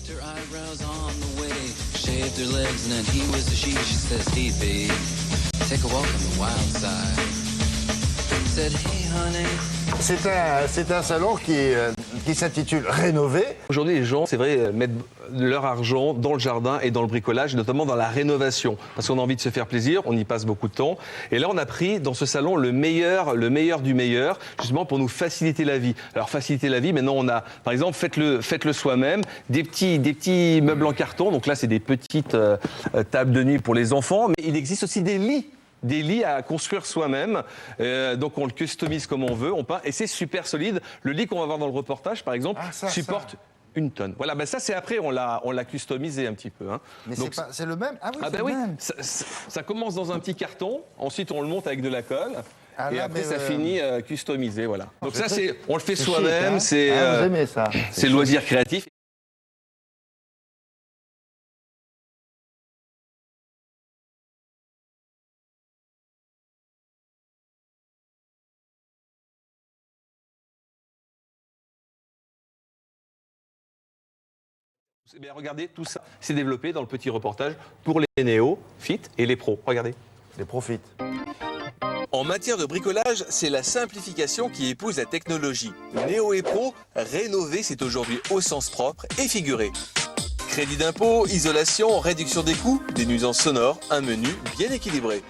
Her eyebrows on the way, shaved her legs, and then he was a she. She says, hey babe, take a walk on the wild side. Said, hey honey. C'est un salon qui s'intitule Rénover. Aujourd'hui, les gens, c'est vrai, mettent leur argent dans le jardin et dans le bricolage, notamment dans la rénovation, parce qu'on a envie de se faire plaisir, on y passe beaucoup de temps. Et là, on a pris dans ce salon le meilleur du meilleur, justement pour nous faciliter la vie. Alors, faciliter la vie, maintenant, on a, par exemple, faites-le soi-même, des petits meubles en carton. Donc là, c'est des petites tables de nuit pour les enfants, mais il existe aussi des lits à construire soi-même. Donc on le customise comme on veut, on peint, et c'est super solide. Le lit qu'on va voir dans le reportage, par exemple, supporte 1 tonne. Voilà, ben ça c'est après, on l'a customisé un petit peu. Hein. Mais c'est le même? Ah oui, c'est le même. Ça commence dans un petit carton, ensuite on le monte avec de la colle. Et après, ça finit customisé, voilà. Donc ça, on le fait soi-même, c'est loisir créatif. Eh bien, regardez, tout ça s'est développé dans le petit reportage pour les néophytes et les pros. Regardez. Les profites. En matière de bricolage, c'est la simplification qui épouse la technologie. Néo et Pro, rénover, c'est aujourd'hui au sens propre et figuré. Crédit d'impôt, isolation, réduction des coûts, des nuisances sonores, un menu bien équilibré.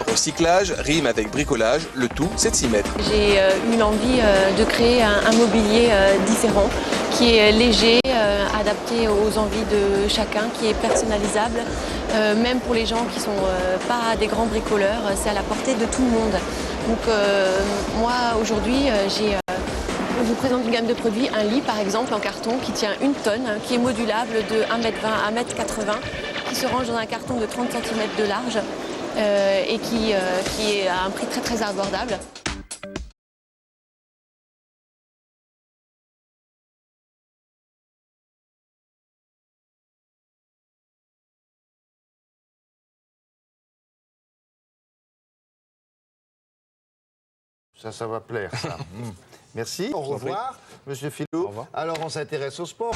Recyclage, rime avec bricolage, le tout c'est de s'y mettre. J'ai eu l'envie de créer un mobilier différent, qui est léger, adapté aux envies de chacun, qui est personnalisable, même pour les gens qui ne sont pas des grands bricoleurs, c'est à la portée de tout le monde. Donc moi aujourd'hui, je vous présente une gamme de produits, un lit par exemple en carton qui tient 1 tonne, qui est modulable de 1,20 m à 1,80 m, qui se range dans un carton de 30 cm de large. Et qui est à un prix très très abordable. Ça va plaire, ça. Merci. Au revoir, Monsieur Filou. Alors, on s'intéresse au sport.